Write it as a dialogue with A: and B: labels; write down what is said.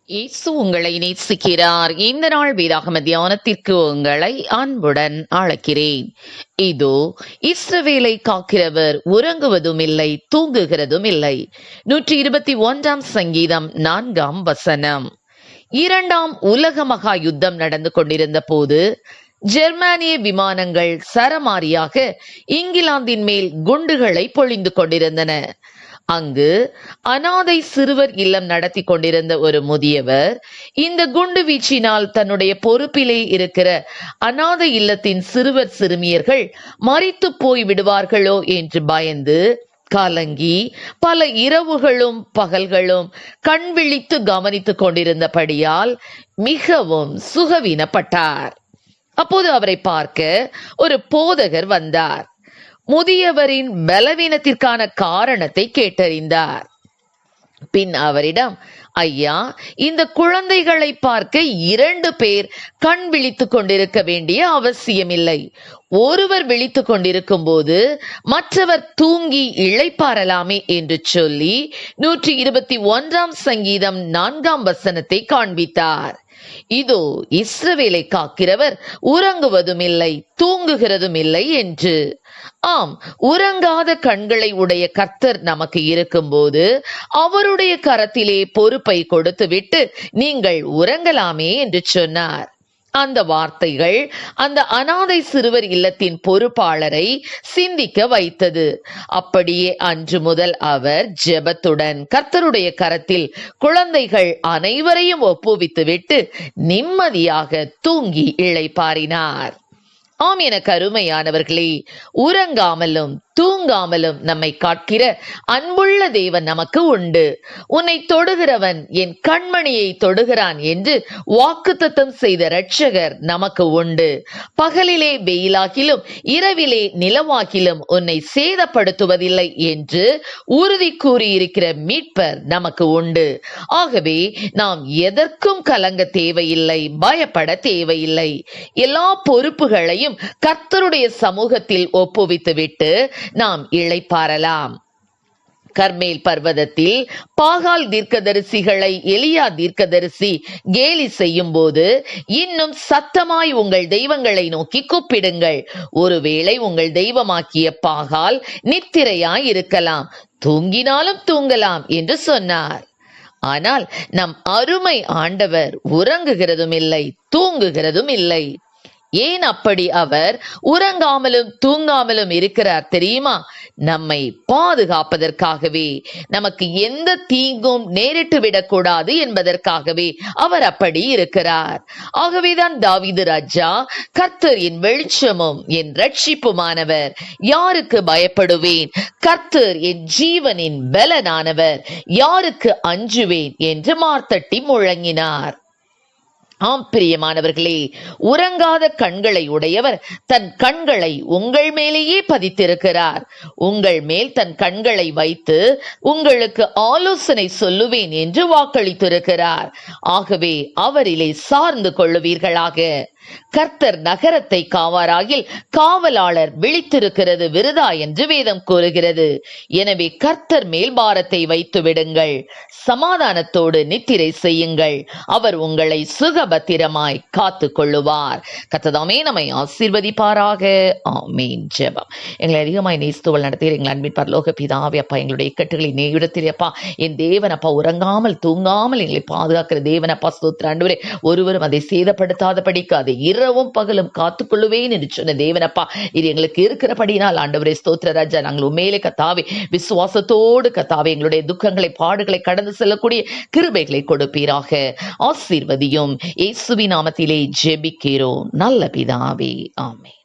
A: இயேசு உங்களை நேசிக்கிறார். இந்த நாள் வேதாகம தியானத்திற்கு உங்களை அன்புடன் அழைக்கிறேன். இதோ இஸ்ரவேலை காக்கிறவர் உறங்குவதும் இல்லை, தூங்குகிறதும் இல்லை. 121 சங்கீதம் 4 இரண்டாம் உலக மகா யுத்தம் நடந்து கொண்டிருந்த போது ஜெர்மானிய விமானங்கள் சரமாரியாக இங்கிலாந்தின் மேல் குண்டுகளை பொழிந்து கொண்டிருந்தன. அங்கு அனாதை சிறுவர் இல்லம் நடத்தி கொண்டிருந்த ஒரு முதியவர் இந்த குண்டு வீச்சினால் தன்னுடைய பொறுப்பிலே இருக்கிற அனாதை இல்லத்தின் சிறுவர் சிறுமியர்கள் மரித்து போய் விடுவார்களோ என்று பயந்து கலங்கி பல இரவுகளும் பகல்களும் கண் விழித்து கவனித்துக் கொண்டிருந்தபடியால் மிகவும் சுகவீனப்பட்டார். அப்போது அவரை பார்க்க ஒரு போதகர் வந்தார். முதியவரின் பலவீனத்திற்கான காரணத்தை கேட்டறிந்தார். பின் அவரிடம், ஐயா, இந்த குழந்தைகளை பார்க்க 2 பேர் கண் விழித்துக் கொண்டிருக்க வேண்டிய அவசியமில்லை. ஒருவர் விழித்துக் கொண்டிருக்கும் போது மற்றவர் தூங்கி இளைப்பாறலாமே என்று சொல்லி 121 சங்கீதம் 4 காண்பித்தார். இதோ இஸ்ரவேலை காக்கிறவர் உறங்குவதும் இல்லை, தூங்குகிறதும் இல்லை என்று. ஆம், உறங்காத கண்களை உடைய கர்த்தர் நமக்கு இருக்கும்போது அவருடைய கரத்திலே பொறுப்பை கொடுத்துவிட்டு நீங்கள் உறங்கலாமே என்று சொன்னார். அந்த வார்த்தைகள் அந்த அனாதை சிறுவர் இல்லத்தின் பொறுப்பாளரை சிந்திக்க வைத்தது. அப்படியே அன்று முதல் அவர் ஜெபத்துடன் கர்த்தருடைய கரத்தில் குழந்தைகள் அனைவரையும் ஒப்புவித்துவிட்டு நிம்மதியாக தூங்கி இளைப்பாறினார். ஆம், என கருமையானவர்களே, உறங்காமலும் தூங்காமலும் நம்மை காக்கிற அன்புள்ள தேவன் நமக்கு உண்டு. உன்னை தொடுகிறவன் என் கண்மணியை தொடுகிறான் என்று வாக்குத்தத்தம் செய்த இரட்சகர் நமக்கு உண்டு. பகலிலே வெயிலாகிலும் இரவிலே நிலவாகிலும் உன்னை சேதப்படுத்துவதில்லை என்று உறுதி கூறியிருக்கிற மீட்பர் நமக்கு உண்டு. ஆகவே நாம் எதற்கும் கலங்க தேவையில்லை, பயப்பட தேவையில்லை. எல்லா பொறுப்புகளையும் கர்த்தருடைய சமூகத்தில் ஒப்புவித்துவிட்டு நாம் இளைப்பாறலாம். கர்மேல் பர்வதத்தில் பாகால் தீர்க்கதரிசிகளை எலியா தீர்க்கதரிசி கேலி செய்யும் போது, இன்னும் சத்தமாய் உங்கள் தெய்வங்களை நோக்கி கூப்பிடுங்கள், ஒருவேளை உங்கள் தெய்வமாக்கிய பாகால் நித்திரையாய் இருக்கலாம், தூங்கினாலும் தூங்கலாம் என்று சொன்னார். ஆனால் நம் அருமை ஆண்டவர் உறங்குகிறதும் இல்லை, தூங்குகிறதும் இல்லை. ஏன் அப்படி அவர் உறங்காமலும் தூங்காமலும் இருக்கிறார் தெரியுமா? நம்மை பாதுகாப்பதற்காகவே, நமக்கு எந்த தீங்கும் நேரிட்டு விடக்கூடாது என்பதற்காகவே அவர் அப்படி இருக்கிறார். ஆகவேதான் தாவீது ராஜா, கர்த்தர் என் வெளிச்சமும் என் ரட்சிப்புமானவர், யாருக்கு பயப்படுவேன்? கர்த்தர் என் ஜீவனின் பலனானவர், யாருக்கு அஞ்சுவேன் என்று மார்த்தட்டி முழங்கினார். ஆம் பிரியமானவர்களே, உறங்காத கண்களை உடையவர் தன் கண்களை உங்கள் மேலேயே பதித்திருக்கிறார். உங்கள் மேல் தன் கண்களை வைத்து உங்களுக்கு ஆலோசனை சொல்லுவேன் என்று வாக்களித்திருக்கிறார். ஆகவே அவரிலே சார்ந்து கொள்ளுவீர்களாக. கர்த்தர் நகரத்தை காவாராகில் காவலாளர் விழித்திருக்கிறது விருதா என்று வேதம் கூறுகிறது. எனவே கர்த்தர் மேல் பாரத்தை வைத்து விடுங்கள், சமாதானத்தோடு நித்திரை செய்யுங்கள், அவர் உங்களை சுகபத்திரமாய் காத்து கொள்ளுவார். கர்த்ததாமே நம்மை ஆசீர்வதிப்பாராக. ஆமீன். ஜெபம். எங்களை அதிகமாய் நேசித்துவள் நடத்துகிற எங்கள் அன்பின் பரலோக பிதாவே, அப்பா, எங்களுடைய இக்கட்டுகளை நேரிடத்தில் அப்பா, என் தேவன் அப்பா, உறங்காமல் தூங்காமல் எங்களை பாதுகாக்கிற தேவன் அப்பா, ஸ்தோத்திர ஆண்டவரே, ஒருவரும் அதை சேதப்படுத்தாத படிக்காது இரவும் பகலும் காத்துக்கொள்ளுவேன் என்று சொன்ன தேவனப்பா, இது எங்களுக்கு இருக்கிறபடினால் ஆண்டவரே ஸ்தோத்திர ராஜா, நாங்கள் உண்மையிலே கத்தாவே விசுவாசத்தோடு கத்தாவே எங்களுடைய துக்கங்களை பாடுகளை கடந்து செல்லக்கூடிய கிருபைகளை கொடுப்பீராக. ஆசீர்வதியும். இயேசுவின் நாமத்திலே ஜெபிக்கிறோம் நல்ல பிதாவே. ஆமென்.